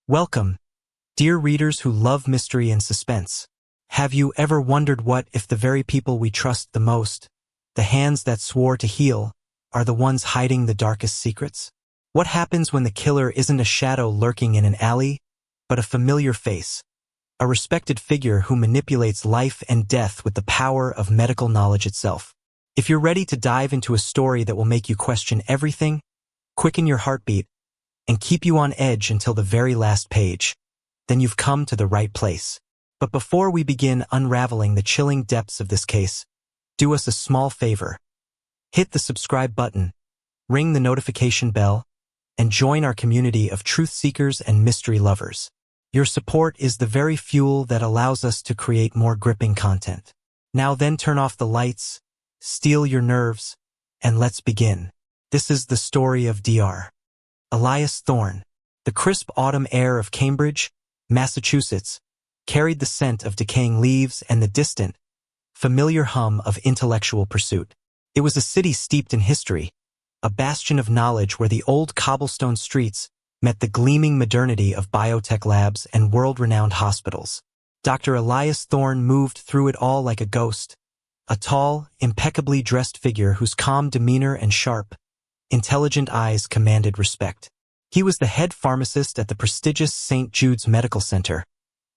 Welcome, dear readers who love mystery and suspense. Have you ever wondered what if the very people we trust the most, the hands that swore to heal, are the ones hiding the darkest secrets? What happens when the killer isn't a shadow lurking in an alley, but a familiar face, a respected figure who manipulates life and death with the power of medical knowledge itself? If you're ready to dive into a story that will make you question everything, quicken your heartbeat, and keep you on edge until the very last page, then you've come to the right place. But before we begin unraveling the chilling depths of this case, do us a small favor. Hit the subscribe button, ring the notification bell, and join our community of truth seekers and mystery lovers. Your support is the very fuel that allows us to create more gripping content. Now then, turn off the lights, steel your nerves, and let's begin. This is the story of Dr. Elias Thorne. The crisp autumn air of Cambridge, Massachusetts, carried the scent of decaying leaves and the distant, familiar hum of intellectual pursuit. It was a city steeped in history, a bastion of knowledge where the old cobblestone streets met the gleaming modernity of biotech labs and world-renowned hospitals. Dr. Elias Thorne moved through it all like a ghost, a tall, impeccably dressed figure whose calm demeanor and sharp, intelligent eyes commanded respect. He was the head pharmacist at the prestigious St. Jude's Medical Center,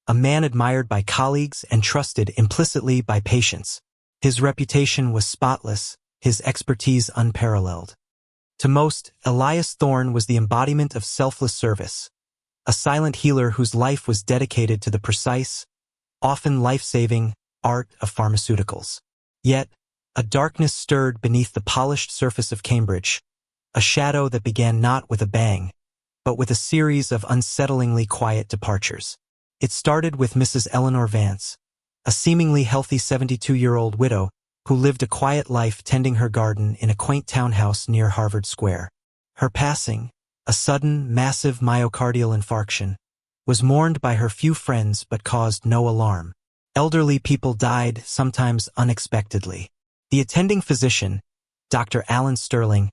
a man admired by colleagues and trusted implicitly by patients. His reputation was spotless, his expertise unparalleled. To most, Elias Thorne was the embodiment of selfless service, a silent healer whose life was dedicated to the precise, often life-saving, art of pharmaceuticals. Yet, a darkness stirred beneath the polished surface of Cambridge, a shadow that began not with a bang, but with a series of unsettlingly quiet departures. It started with Mrs. Eleanor Vance, a seemingly healthy 72-year-old widow who lived a quiet life tending her garden in a quaint townhouse near Harvard Square. Her passing, a sudden, massive myocardial infarction, was mourned by her few friends but caused no alarm. Elderly people died, sometimes unexpectedly. The attending physician, Dr. Alan Sterling,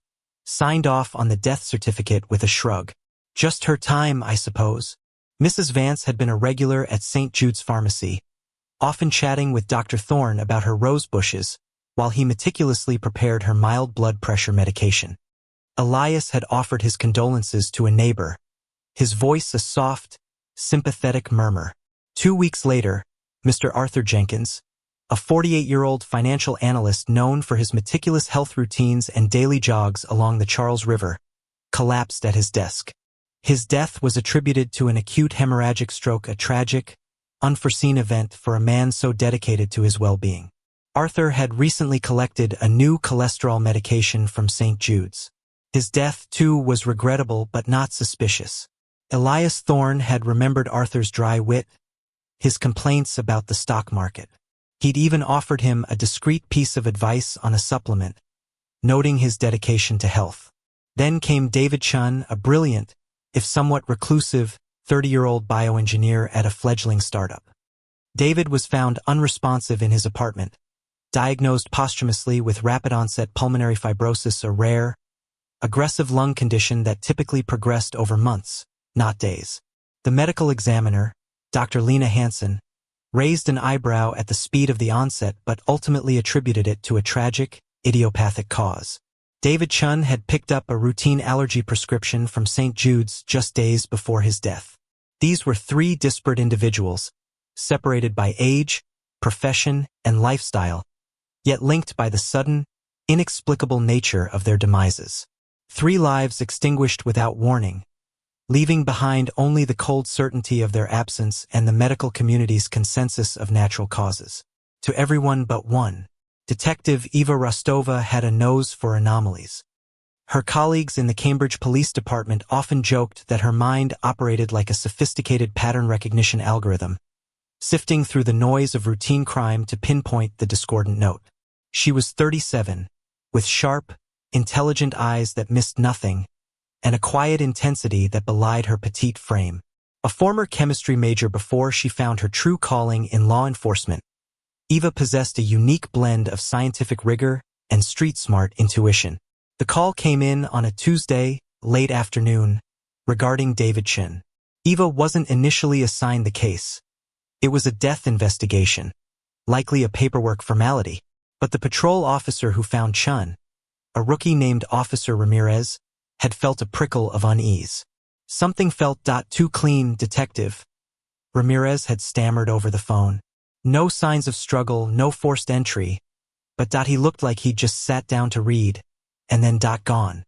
signed off on the death certificate with a shrug. Just her time, I suppose. Mrs. Vance had been a regular at St. Jude's Pharmacy, often chatting with Dr. Thorne about her rose bushes, while he meticulously prepared her mild blood pressure medication. Elias had offered his condolences to a neighbor, his voice a soft, sympathetic murmur. 2 weeks later, Mr. Arthur Jenkins, a 48-year-old financial analyst known for his meticulous health routines and daily jogs along the Charles River, collapsed at his desk. His death was attributed to an acute hemorrhagic stroke, a tragic, unforeseen event for a man so dedicated to his well-being. Arthur had recently collected a new cholesterol medication from St. Jude's. His death, too, was regrettable but not suspicious. Elias Thorne had remembered Arthur's dry wit, his complaints about the stock market. He'd even offered him a discreet piece of advice on a supplement, noting his dedication to health. Then came David Chun, a brilliant, if somewhat reclusive, 30-year-old bioengineer at a fledgling startup. David was found unresponsive in his apartment, diagnosed posthumously with rapid-onset pulmonary fibrosis, a rare, aggressive lung condition that typically progressed over months, not days. The medical examiner, Dr. Lena Hansen, raised an eyebrow at the speed of the onset but ultimately attributed it to a tragic, idiopathic cause. David Chun had picked up a routine allergy prescription from St. Jude's just days before his death. These were three disparate individuals, separated by age, profession, and lifestyle, yet linked by the sudden, inexplicable nature of their demises. 3 lives extinguished without warning, leaving behind only the cold certainty of their absence and the medical community's consensus of natural causes. To everyone but one, Detective Eva Rostova had a nose for anomalies. Her colleagues in the Cambridge Police Department often joked that her mind operated like a sophisticated pattern recognition algorithm, sifting through the noise of routine crime to pinpoint the discordant note. She was 37, with sharp, intelligent eyes that missed nothing, and a quiet intensity that belied her petite frame. A former chemistry major before she found her true calling in law enforcement, Eva possessed a unique blend of scientific rigor and street-smart intuition. The call came in on a Tuesday, late afternoon, regarding David Chun. Eva wasn't initially assigned the case. It was a death investigation, likely a paperwork formality. But the patrol officer who found Chun, a rookie named Officer Ramirez, had felt a prickle of unease. Something felt too clean, Detective. Ramirez had stammered over the phone. No signs of struggle, no forced entry, but he looked like he'd just sat down to read, and then gone.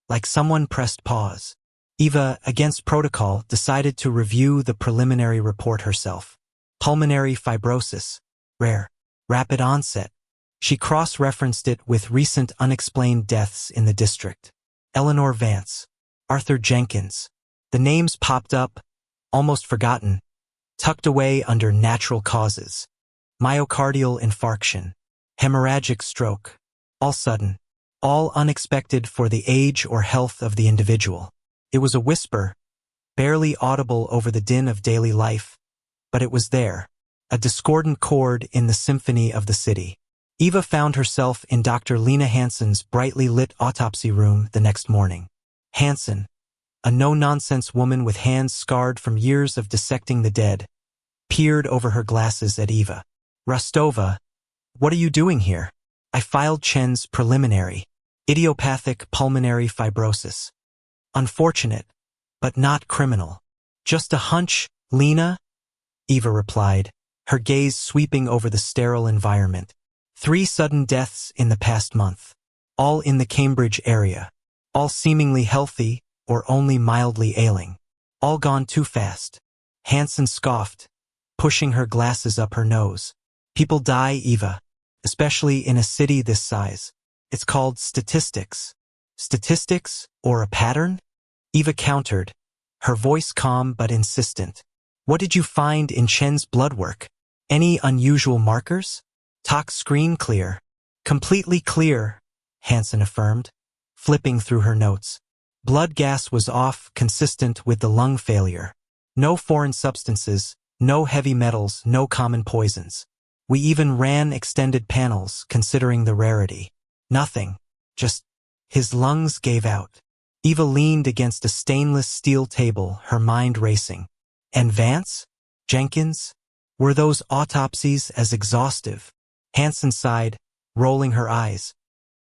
Like someone pressed pause. Eva, against protocol, decided to review the preliminary report herself. Pulmonary fibrosis. Rare. Rapid onset. She cross-referenced it with recent unexplained deaths in the district. Eleanor Vance. Arthur Jenkins. The names popped up, almost forgotten, tucked away under natural causes. Myocardial infarction. Hemorrhagic stroke. All sudden. All unexpected for the age or health of the individual. It was a whisper, barely audible over the din of daily life, but it was there, a discordant chord in the symphony of the city. Eva found herself in Dr. Lena Hansen's brightly lit autopsy room the next morning. Hansen, a no-nonsense woman with hands scarred from years of dissecting the dead, peered over her glasses at Eva. Rostova, what are you doing here? I filed Chen's preliminary. Idiopathic pulmonary fibrosis. Unfortunate, but not criminal. Just a hunch, Lena? Eva replied, her gaze sweeping over the sterile environment. 3 sudden deaths in the past month. All in the Cambridge area. All seemingly healthy, or only mildly ailing. All gone too fast. Hansen scoffed, pushing her glasses up her nose. People die, Eva, especially in a city this size. It's called statistics. Statistics, or a pattern? Eva countered, her voice calm but insistent. What did you find in Chen's blood work? Any unusual markers? Tox screen clear. Completely clear, Hansen affirmed, flipping through her notes. Blood gas was off, consistent with the lung failure. No foreign substances, no heavy metals, no common poisons. We even ran extended panels, considering the rarity. Nothing. Just, his lungs gave out. Eva leaned against a stainless steel table, her mind racing. And Vance? Jenkins? Were those autopsies as exhaustive? Hansen sighed, rolling her eyes.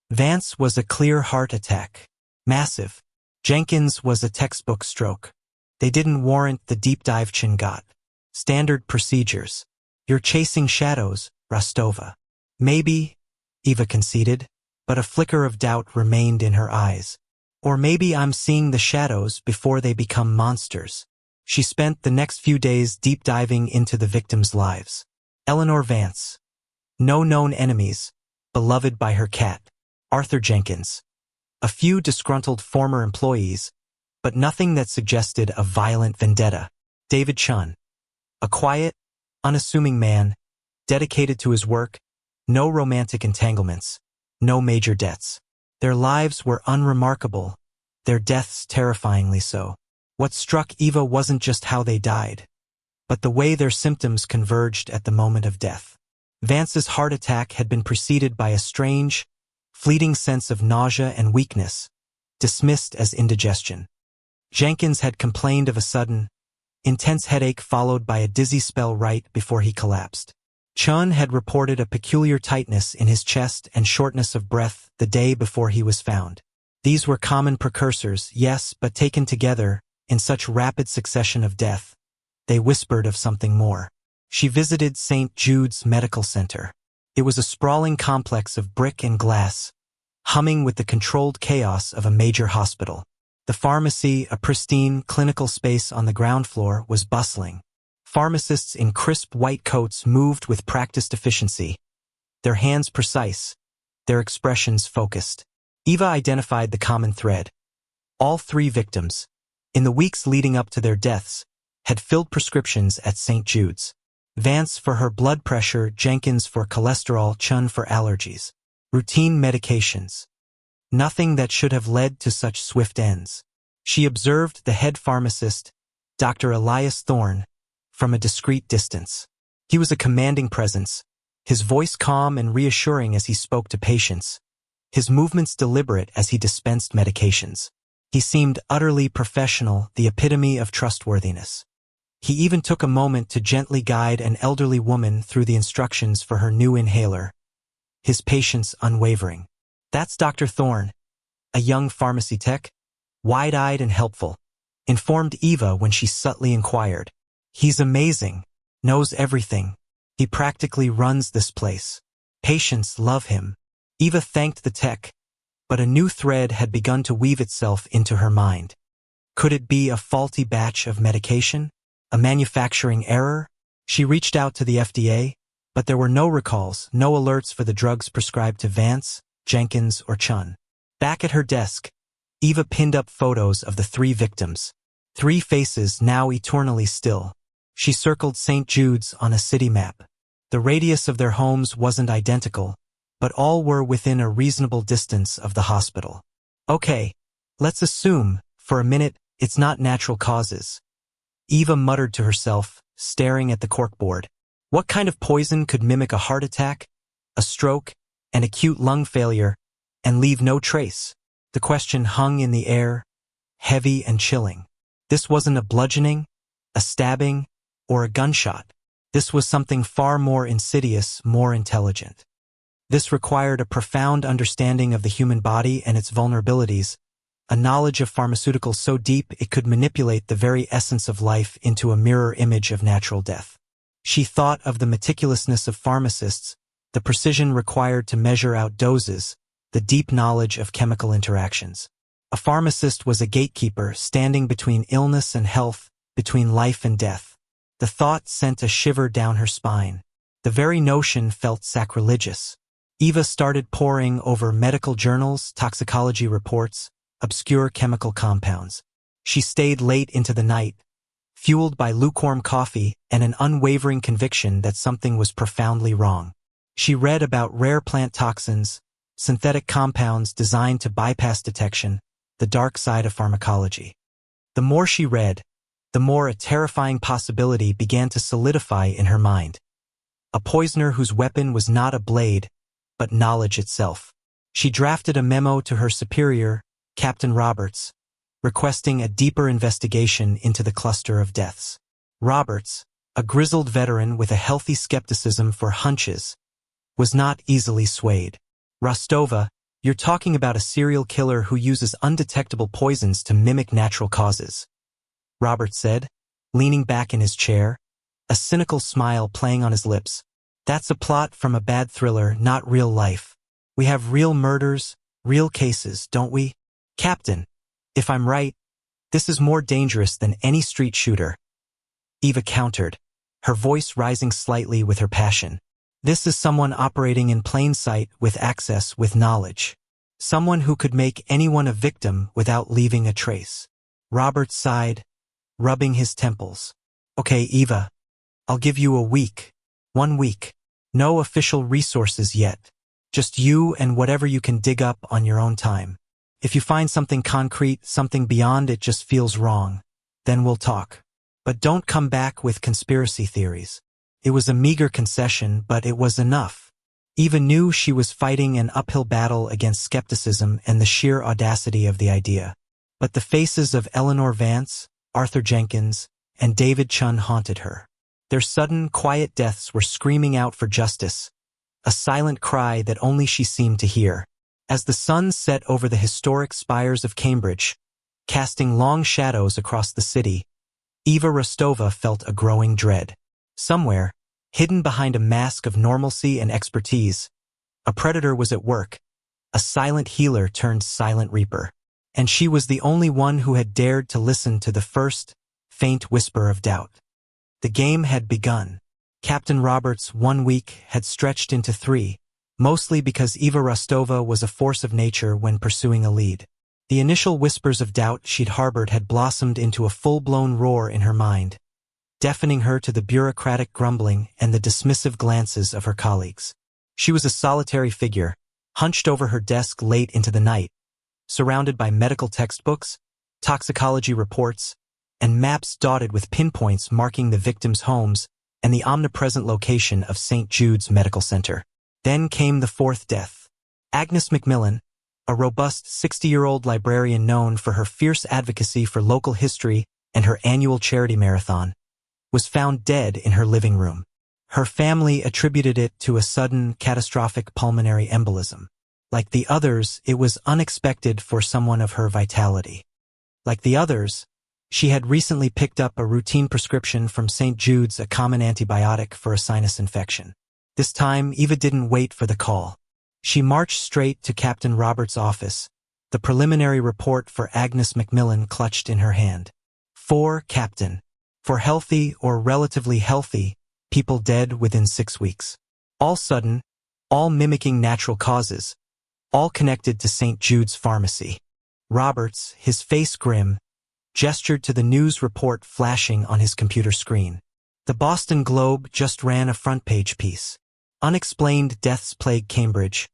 Vance was a clear heart attack. Massive. Jenkins was a textbook stroke. They didn't warrant the deep dive Chen got. Standard procedures. You're chasing shadows, Rostova. Maybe, Eva conceded, but a flicker of doubt remained in her eyes. Or maybe I'm seeing the shadows before they become monsters. She spent the next few days deep diving into the victims' lives. Eleanor Vance. No known enemies, beloved by her cat. Arthur Jenkins. A few disgruntled former employees, but nothing that suggested a violent vendetta. David Chun. A quiet, unassuming man, dedicated to his work, no romantic entanglements, no major debts. Their lives were unremarkable, their deaths terrifyingly so. What struck Eva wasn't just how they died, but the way their symptoms converged at the moment of death. Vance's heart attack had been preceded by a strange, fleeting sense of nausea and weakness, dismissed as indigestion. Jenkins had complained of a sudden, intense headache followed by a dizzy spell right before he collapsed. Chun had reported a peculiar tightness in his chest and shortness of breath the day before he was found. These were common precursors, yes, but taken together, in such rapid succession of death, they whispered of something more. She visited St. Jude's Medical Center. It was a sprawling complex of brick and glass, humming with the controlled chaos of a major hospital. The pharmacy, a pristine clinical space on the ground floor, was bustling. Pharmacists in crisp white coats moved with practiced efficiency, their hands precise, their expressions focused. Eva identified the common thread. All 3 victims, in the weeks leading up to their deaths, had filled prescriptions at St. Jude's. Vance for her blood pressure, Jenkins for cholesterol, Chun for allergies. Routine medications. Nothing that should have led to such swift ends. She observed the head pharmacist, Dr. Elias Thorne, from a discreet distance. He was a commanding presence, his voice calm and reassuring as he spoke to patients, his movements deliberate as he dispensed medications. He seemed utterly professional, the epitome of trustworthiness. He even took a moment to gently guide an elderly woman through the instructions for her new inhaler, his patience unwavering. "That's Dr. Thorne, a young pharmacy tech, wide-eyed and helpful," informed Eva when she subtly inquired. "He's amazing, knows everything. He practically runs this place. Patients love him." Eva thanked the tech, but a new thread had begun to weave itself into her mind. Could it be a faulty batch of medication? A manufacturing error? She reached out to the FDA, but there were no recalls, no alerts for the drugs prescribed to Vance, Jenkins, or Chun. Back at her desk, Eva pinned up photos of the 3 victims. 3 faces now eternally still. She circled St. Jude's on a city map. The radius of their homes wasn't identical, but all were within a reasonable distance of the hospital. "Okay, let's assume, for a minute, it's not natural causes," Eva muttered to herself, staring at the corkboard. What kind of poison could mimic a heart attack, a stroke, an acute lung failure, and leave no trace? The question hung in the air, heavy and chilling. This wasn't a bludgeoning, a stabbing, or a gunshot. This was something far more insidious, more intelligent. This required a profound understanding of the human body and its vulnerabilities, a knowledge of pharmaceuticals so deep it could manipulate the very essence of life into a mirror image of natural death. She thought of the meticulousness of pharmacists, the precision required to measure out doses, the deep knowledge of chemical interactions. A pharmacist was a gatekeeper standing between illness and health, between life and death. The thought sent a shiver down her spine. The very notion felt sacrilegious. Eva started poring over medical journals, toxicology reports, obscure chemical compounds. She stayed late into the night, fueled by lukewarm coffee and an unwavering conviction that something was profoundly wrong. She read about rare plant toxins, synthetic compounds designed to bypass detection, the dark side of pharmacology. The more she read, the more a terrifying possibility began to solidify in her mind. A poisoner whose weapon was not a blade, but knowledge itself. She drafted a memo to her superior, Captain Roberts, requesting a deeper investigation into the cluster of deaths. Roberts, a grizzled veteran with a healthy skepticism for hunches, was not easily swayed. "Rostova, you're talking about a serial killer who uses undetectable poisons to mimic natural causes," Roberts said, leaning back in his chair, a cynical smile playing on his lips. "That's a plot from a bad thriller, not real life. We have real murders, real cases, don't we? Captain, if I'm right, this is more dangerous than any street shooter," Eva countered, her voice rising slightly with her passion. "This is someone operating in plain sight with access, with knowledge. Someone who could make anyone a victim without leaving a trace." Robert sighed, rubbing his temples. "Okay, Eva, I'll give you a week. 1 week. No official resources yet. Just you and whatever you can dig up on your own time. If you find something concrete, something beyond it just feels wrong, then we'll talk. But don't come back with conspiracy theories." It was a meager concession, but it was enough. Eva knew she was fighting an uphill battle against skepticism and the sheer audacity of the idea. But the faces of Eleanor Vance, Arthur Jenkins, and David Chun haunted her. Their sudden, quiet deaths were screaming out for justice, a silent cry that only she seemed to hear. As the sun set over the historic spires of Cambridge, casting long shadows across the city, Eva Rostova felt a growing dread. Somewhere, hidden behind a mask of normalcy and expertise, a predator was at work, a silent healer turned silent reaper. And she was the only one who had dared to listen to the first, faint whisper of doubt. The game had begun. Captain Roberts' 1 week had stretched into 3, mostly because Eva Rostova was a force of nature when pursuing a lead. The initial whispers of doubt she'd harbored had blossomed into a full-blown roar in her mind, deafening her to the bureaucratic grumbling and the dismissive glances of her colleagues. She was a solitary figure, hunched over her desk late into the night, surrounded by medical textbooks, toxicology reports, and maps dotted with pinpoints marking the victims' homes and the omnipresent location of St. Jude's Medical Center. Then came the 4th death. Agnes Macmillan, a robust 60-year-old librarian known for her fierce advocacy for local history and her annual charity marathon, was found dead in her living room. Her family attributed it to a sudden, catastrophic pulmonary embolism. Like the others, it was unexpected for someone of her vitality. Like the others, she had recently picked up a routine prescription from St. Jude's, a common antibiotic for a sinus infection. This time, Eva didn't wait for the call. She marched straight to Captain Roberts' office, the preliminary report for Agnes Macmillan clutched in her hand. For Captain. For healthy or relatively healthy people dead within 6 weeks. All sudden, all mimicking natural causes, all connected to St. Jude's Pharmacy. Roberts, his face grim, gestured to the news report flashing on his computer screen. The Boston Globe just ran a front-page piece. Unexplained deaths plague Cambridge.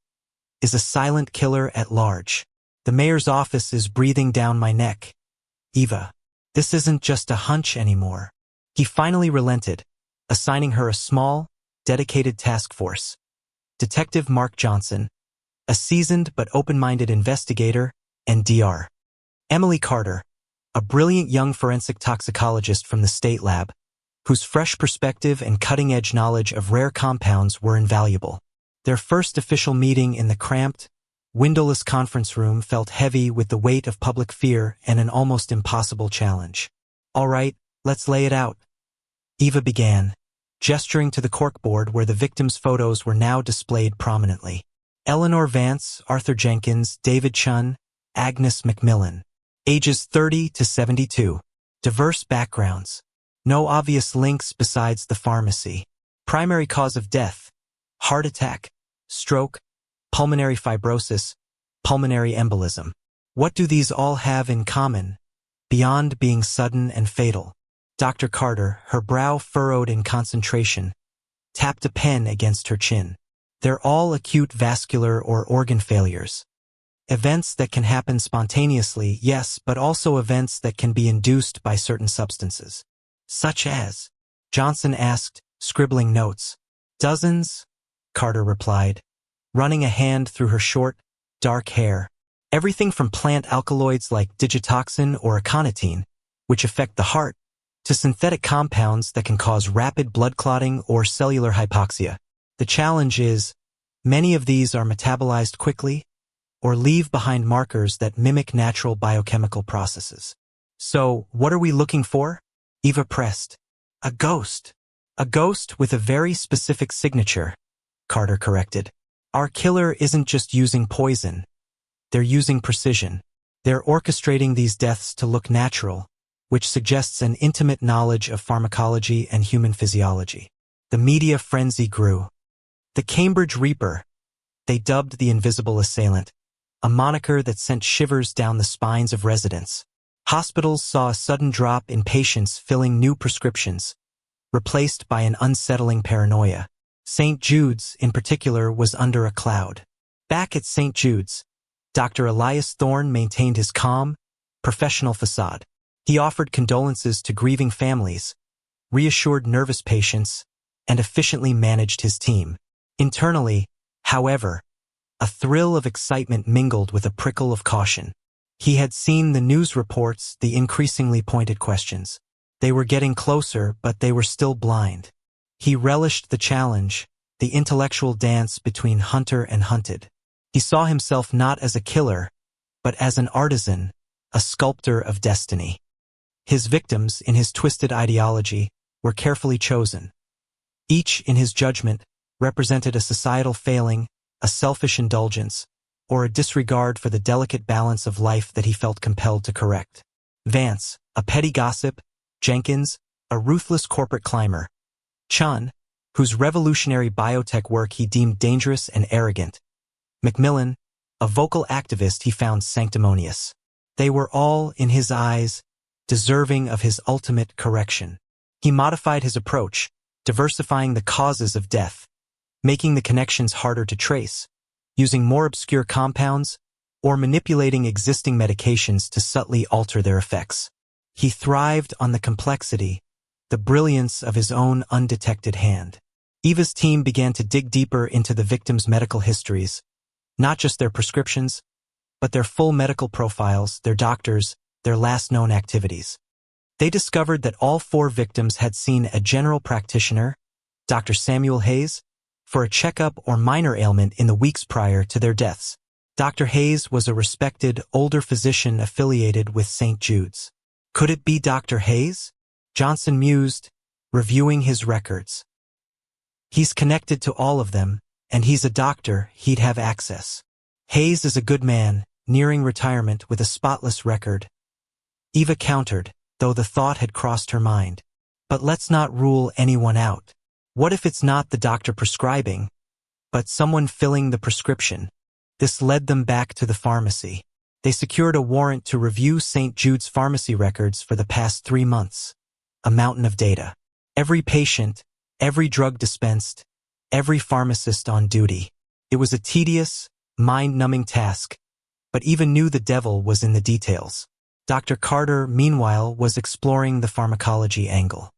Is a silent killer at large. The mayor's office is breathing down my neck. Eva, this isn't just a hunch anymore. He finally relented, assigning her a small, dedicated task force. Detective Mark Johnson, a seasoned but open-minded investigator, and Dr. Emily Carter, a brilliant young forensic toxicologist from the state lab, whose fresh perspective and cutting-edge knowledge of rare compounds were invaluable. Their first official meeting in the cramped, windowless conference room felt heavy with the weight of public fear and an almost impossible challenge. All right, let's lay it out. Eva began, gesturing to the corkboard where the victims' photos were now displayed prominently. Eleanor Vance, Arthur Jenkins, David Chun, Agnes Macmillan. Ages 30 to 72. Diverse backgrounds. No obvious links besides the pharmacy. Primary cause of death: heart attack, stroke, pulmonary fibrosis, pulmonary embolism. What do these all have in common, beyond being sudden and fatal? Dr. Carter, her brow furrowed in concentration, tapped a pen against her chin. They're all acute vascular or organ failures. Events that can happen spontaneously, yes, but also events that can be induced by certain substances. Such as? Johnson asked, scribbling notes. Dozens, Carter replied, running a hand through her short, dark hair. Everything from plant alkaloids like digitoxin or aconitine, which affect the heart, to synthetic compounds that can cause rapid blood clotting or cellular hypoxia. The challenge is, many of these are metabolized quickly or leave behind markers that mimic natural biochemical processes. So, what are we looking for? Eva pressed. A ghost. A ghost with a very specific signature, Carter corrected. Our killer isn't just using poison. They're using precision. They're orchestrating these deaths to look natural, which suggests an intimate knowledge of pharmacology and human physiology. The media frenzy grew. The Cambridge Reaper, they dubbed the invisible assailant, a moniker that sent shivers down the spines of residents. Hospitals saw a sudden drop in patients filling new prescriptions, replaced by an unsettling paranoia. St. Jude's, in particular, was under a cloud. Back at St. Jude's, Dr. Elias Thorne maintained his calm, professional facade. He offered condolences to grieving families, reassured nervous patients, and efficiently managed his team. Internally, however, a thrill of excitement mingled with a prickle of caution. He had seen the news reports, the increasingly pointed questions. They were getting closer, but they were still blind. He relished the challenge, the intellectual dance between hunter and hunted. He saw himself not as a killer, but as an artisan, a sculptor of destiny. His victims, in his twisted ideology, were carefully chosen. Each, in his judgment, represented a societal failing, a selfish indulgence, or a disregard for the delicate balance of life that he felt compelled to correct. Vance, a petty gossip; Jenkins, a ruthless corporate climber; Chun, whose revolutionary biotech work he deemed dangerous and arrogant; Macmillan, a vocal activist he found sanctimonious. They were all, in his eyes, deserving of his ultimate correction. He modified his approach, diversifying the causes of death, making the connections harder to trace, using more obscure compounds, or manipulating existing medications to subtly alter their effects. He thrived on the complexity, the brilliance of his own undetected hand. Eva's team began to dig deeper into the victims' medical histories, not just their prescriptions, but their full medical profiles, their doctors, their last known activities. They discovered that all 4 victims had seen a general practitioner, Dr. Samuel Hayes, for a checkup or minor ailment in the weeks prior to their deaths. Dr. Hayes was a respected, older physician affiliated with St. Jude's. Could it be Dr. Hayes? Johnson mused, reviewing his records. He's connected to all of them, and he's a doctor, he'd have access. Hayes is a good man, nearing retirement with a spotless record. Eva countered, though the thought had crossed her mind. But let's not rule anyone out. What if it's not the doctor prescribing, but someone filling the prescription? This led them back to the pharmacy. They secured a warrant to review St. Jude's pharmacy records for the past 3 months. A mountain of data. Every patient, every drug dispensed, every pharmacist on duty. It was a tedious, mind-numbing task, but Eva knew the devil was in the details. Dr. Carter, meanwhile, was exploring the pharmacology angle.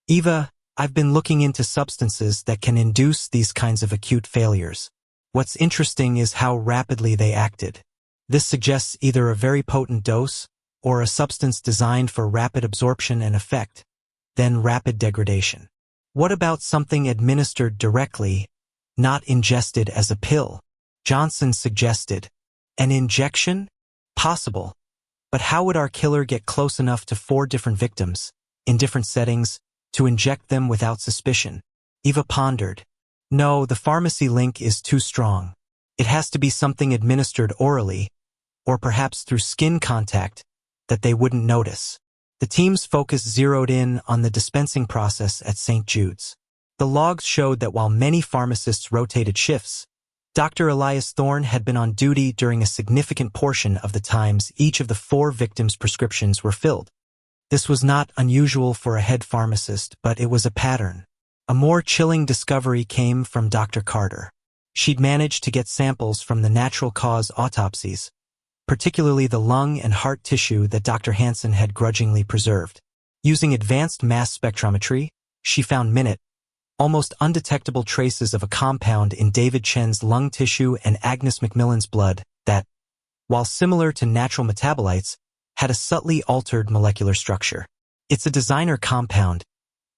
Eva, I've been looking into substances that can induce these kinds of acute failures. What's interesting is how rapidly they acted. This suggests either a very potent dose or a substance designed for rapid absorption and effect, then rapid degradation. What about something administered directly, not ingested as a pill? Johnson suggested. An injection? Possible. But how would our killer get close enough to 4 different victims, in different settings, to inject them without suspicion? Eva pondered. No, the pharmacy link is too strong. It has to be something administered orally, or perhaps through skin contact, that they wouldn't notice. The team's focus zeroed in on the dispensing process at St. Jude's. The logs showed that while many pharmacists rotated shifts, Dr. Elias Thorne had been on duty during a significant portion of the times each of the 4 victims' prescriptions were filled. This was not unusual for a head pharmacist, but it was a pattern. A more chilling discovery came from Dr. Carter. She'd managed to get samples from the natural cause autopsies, particularly the lung and heart tissue that Dr. Hansen had grudgingly preserved. Using advanced mass spectrometry, she found almost undetectable traces of a compound in David Chen's lung tissue and Agnes Macmillan's blood that, while similar to natural metabolites, had a subtly altered molecular structure. It's a designer compound,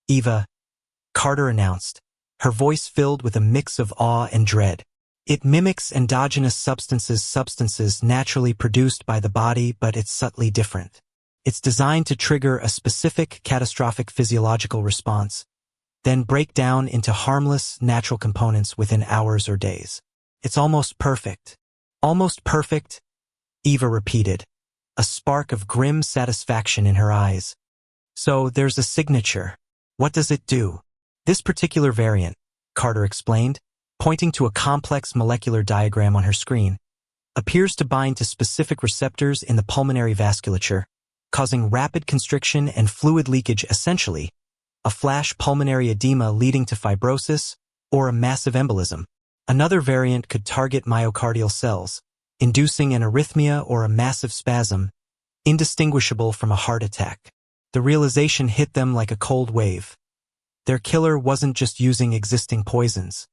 Eva, Carter announced, her voice filled with a mix of awe and dread. It mimics endogenous substances naturally produced by the body, but it's subtly different. It's designed to trigger a specific catastrophic physiological response, then break down into harmless, natural components within hours or days. It's almost perfect. Almost perfect, Eva repeated, a spark of grim satisfaction in her eyes. So there's a signature. What does it do? This particular variant, Carter explained, pointing to a complex molecular diagram on her screen, appears to bind to specific receptors in the pulmonary vasculature, causing rapid constriction and fluid leakage, essentially a flash pulmonary edema leading to fibrosis or a massive embolism. Another variant could target myocardial cells, inducing an arrhythmia or a massive spasm, indistinguishable from a heart attack. The realization hit them like a cold wave. Their killer wasn't just using existing poisons.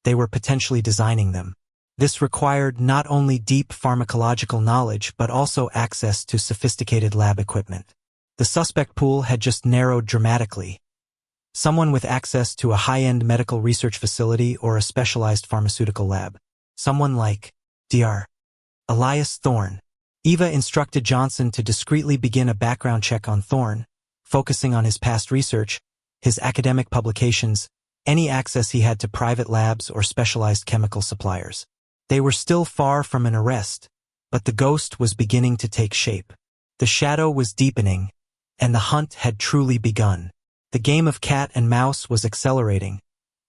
They were potentially designing them. This required not only deep pharmacological knowledge but also access to sophisticated lab equipment. The suspect pool had just narrowed dramatically. Someone with access to a high-end medical research facility or a specialized pharmaceutical lab. Someone like Dr. Elias Thorne. Eva instructed Johnson to discreetly begin a background check on Thorne, focusing on his past research, his academic publications, any access he had to private labs or specialized chemical suppliers. They were still far from an arrest, but the ghost was beginning to take shape. The shadow was deepening, and the hunt had truly begun. The game of cat and mouse was accelerating,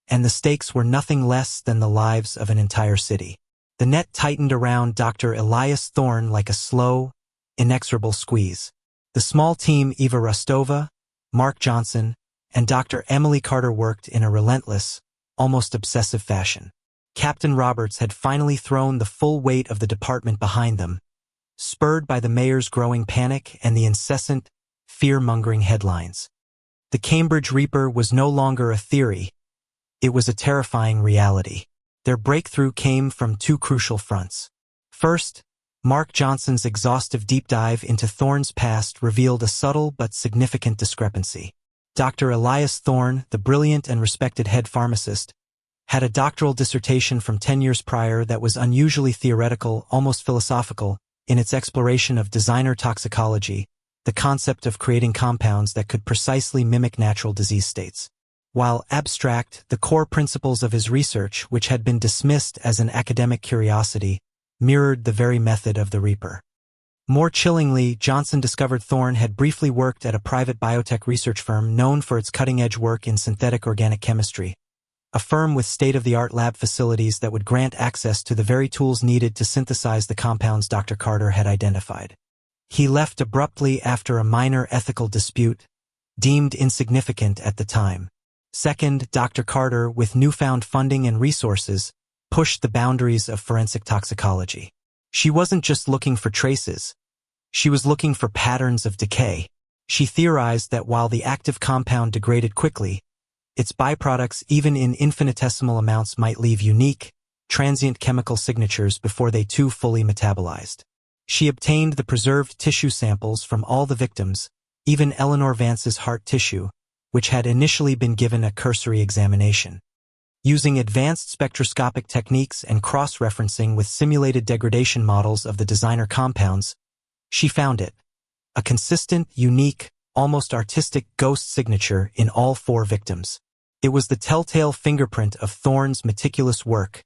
and the stakes were nothing less than the lives of an entire city. The net tightened around Dr. Elias Thorne like a slow, inexorable squeeze. The small team Eva Rostova, Mark Johnson, and Dr. Emily Carter worked in a relentless, almost obsessive fashion. Captain Roberts had finally thrown the full weight of the department behind them, spurred by the mayor's growing panic and the incessant, fear-mongering headlines. The Cambridge Reaper was no longer a theory. It was a terrifying reality. Their breakthrough came from 2 crucial fronts. First, Mark Johnson's exhaustive deep dive into Thorne's past revealed a subtle but significant discrepancy. Dr. Elias Thorne, the brilliant and respected head pharmacist, had a doctoral dissertation from 10 years prior that was unusually theoretical, almost philosophical, in its exploration of designer toxicology, the concept of creating compounds that could precisely mimic natural disease states. While abstract, the core principles of his research, which had been dismissed as an academic curiosity, mirrored the very method of the Reaper. More chillingly, Johnson discovered Thorne had briefly worked at a private biotech research firm known for its cutting-edge work in synthetic organic chemistry, a firm with state-of-the-art lab facilities that would grant access to the very tools needed to synthesize the compounds Dr. Carter had identified. He left abruptly after a minor ethical dispute, deemed insignificant at the time. Second, Dr. Carter, with newfound funding and resources, pushed the boundaries of forensic toxicology. She wasn't just looking for traces. She was looking for patterns of decay. She theorized that while the active compound degraded quickly, its byproducts, even in infinitesimal amounts, might leave unique, transient chemical signatures before they too fully metabolized. She obtained the preserved tissue samples from all the victims, even Eleanor Vance's heart tissue, which had initially been given a cursory examination. Using advanced spectroscopic techniques and cross-referencing with simulated degradation models of the designer compounds, she found it, a consistent, unique, almost artistic ghost signature in all 4 victims. It was the telltale fingerprint of Thorne's meticulous work,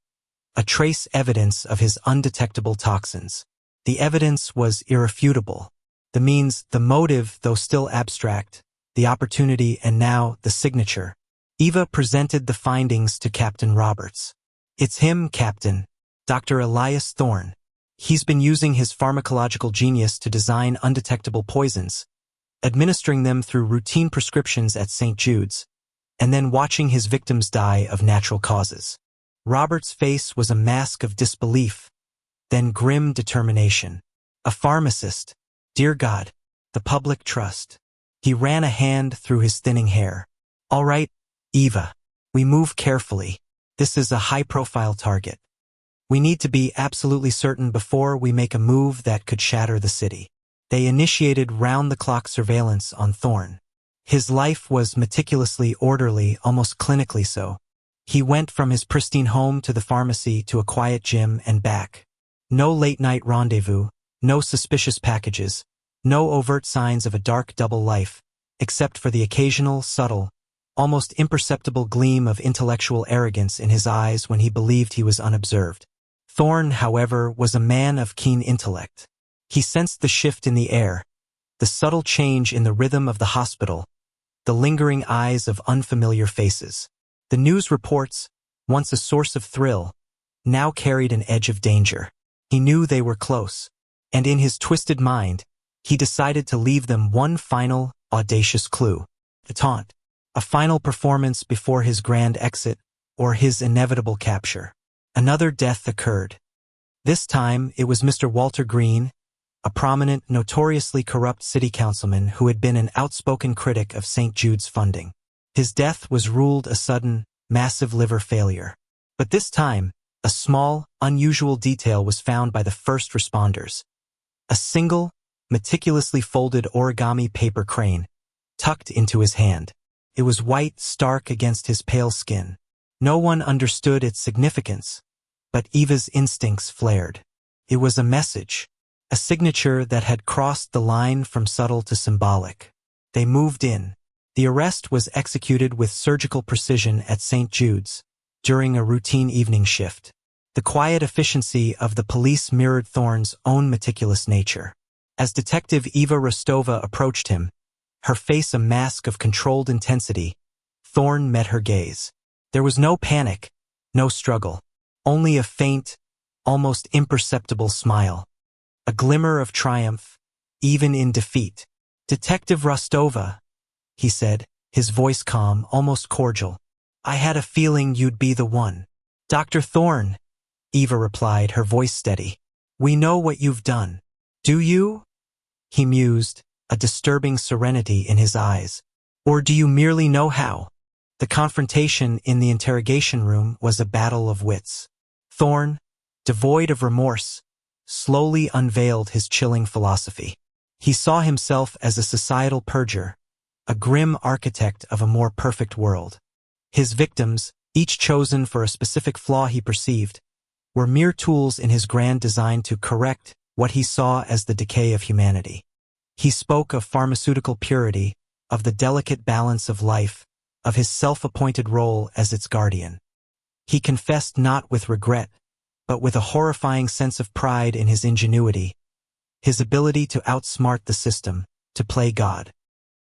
a trace evidence of his undetectable toxins. The evidence was irrefutable. The means, the motive, though still abstract, the opportunity, and now the signature. Eva presented the findings to Captain Roberts. "It's him, Captain. Dr. Elias Thorne. He's been using his pharmacological genius to design undetectable poisons, administering them through routine prescriptions at St. Jude's, and then watching his victims die of natural causes." Roberts' face was a mask of disbelief, then grim determination. "A pharmacist. Dear God, the public trust." He ran a hand through his thinning hair. "All right, Eva. We move carefully. This is a high-profile target. We need to be absolutely certain before we make a move that could shatter the city." They initiated round-the-clock surveillance on Thorne. His life was meticulously orderly, almost clinically so. He went from his pristine home to the pharmacy to a quiet gym and back. No late-night rendezvous, no suspicious packages, no overt signs of a dark double life, except for the occasional, subtle, almost imperceptible gleam of intellectual arrogance in his eyes when he believed he was unobserved. Thorne, however, was a man of keen intellect. He sensed the shift in the air, the subtle change in the rhythm of the hospital, the lingering eyes of unfamiliar faces. The news reports, once a source of thrill, now carried an edge of danger. He knew they were close, and in his twisted mind, he decided to leave them one final, audacious clue. The taunt. A final performance before his grand exit, or his inevitable capture. Another death occurred. This time, it was Mr. Walter Green, a prominent, notoriously corrupt city councilman who had been an outspoken critic of St. Jude's funding. His death was ruled a sudden, massive liver failure. But this time, a small, unusual detail was found by the first responders. A single, meticulously folded origami paper crane, tucked into his hand. It was white, stark against his pale skin. No one understood its significance, but Eva's instincts flared. It was a message, a signature that had crossed the line from subtle to symbolic. They moved in. The arrest was executed with surgical precision at St. Jude's, during a routine evening shift. The quiet efficiency of the police mirrored Thorne's own meticulous nature. As Detective Eva Rostova approached him, her face a mask of controlled intensity, Thorne met her gaze. There was no panic, no struggle, only a faint, almost imperceptible smile. A glimmer of triumph, even in defeat. "Detective Rostova," he said, his voice calm, almost cordial. "I had a feeling you'd be the one." "Dr. Thorne," Eva replied, her voice steady. "We know what you've done." "Do you?" he mused, a disturbing serenity in his eyes. "Or do you merely know how?" The confrontation in the interrogation room was a battle of wits. Thorne, devoid of remorse, slowly unveiled his chilling philosophy. He saw himself as a societal purger, a grim architect of a more perfect world. His victims, each chosen for a specific flaw he perceived, were mere tools in his grand design to correct what he saw as the decay of humanity. He spoke of pharmaceutical purity, of the delicate balance of life, of his self-appointed role as its guardian. He confessed not with regret, but with a horrifying sense of pride in his ingenuity, his ability to outsmart the system, to play God.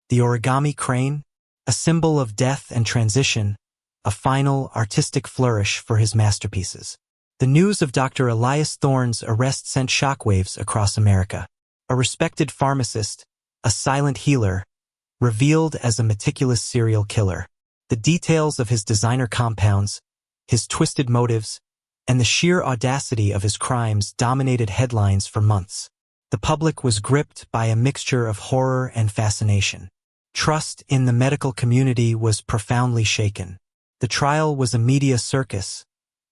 The origami crane, a symbol of death and transition, a final artistic flourish for his masterpieces. The news of Dr. Elias Thorne's arrest sent shockwaves across America. A respected pharmacist, a silent healer, revealed as a meticulous serial killer. The details of his designer compounds, his twisted motives, and the sheer audacity of his crimes dominated headlines for months. The public was gripped by a mixture of horror and fascination. Trust in the medical community was profoundly shaken. The trial was a media circus,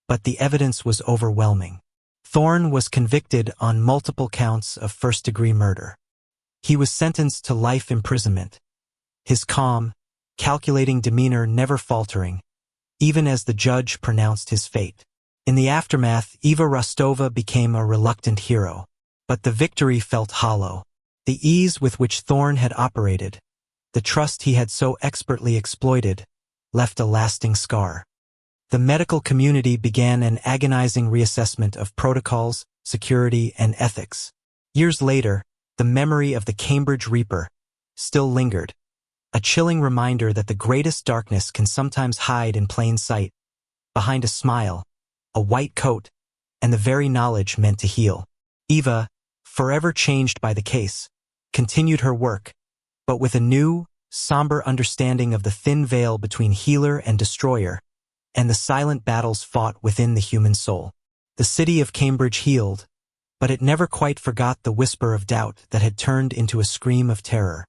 but the evidence was overwhelming. Thorne was convicted on multiple counts of first-degree murder. He was sentenced to life imprisonment, his calm, calculating demeanor never faltering, even as the judge pronounced his fate. In the aftermath, Eva Rostova became a reluctant hero, but the victory felt hollow. The ease with which Thorne had operated, the trust he had so expertly exploited, left a lasting scar. The medical community began an agonizing reassessment of protocols, security, and ethics. Years later, the memory of the Cambridge Reaper still lingered, a chilling reminder that the greatest darkness can sometimes hide in plain sight, behind a smile, a white coat, and the very knowledge meant to heal. Eva, forever changed by the case, continued her work, but with a new, somber understanding of the thin veil between healer and destroyer, and the silent battles fought within the human soul. The city of Cambridge healed, but it never quite forgot the whisper of doubt that had turned into a scream of terror.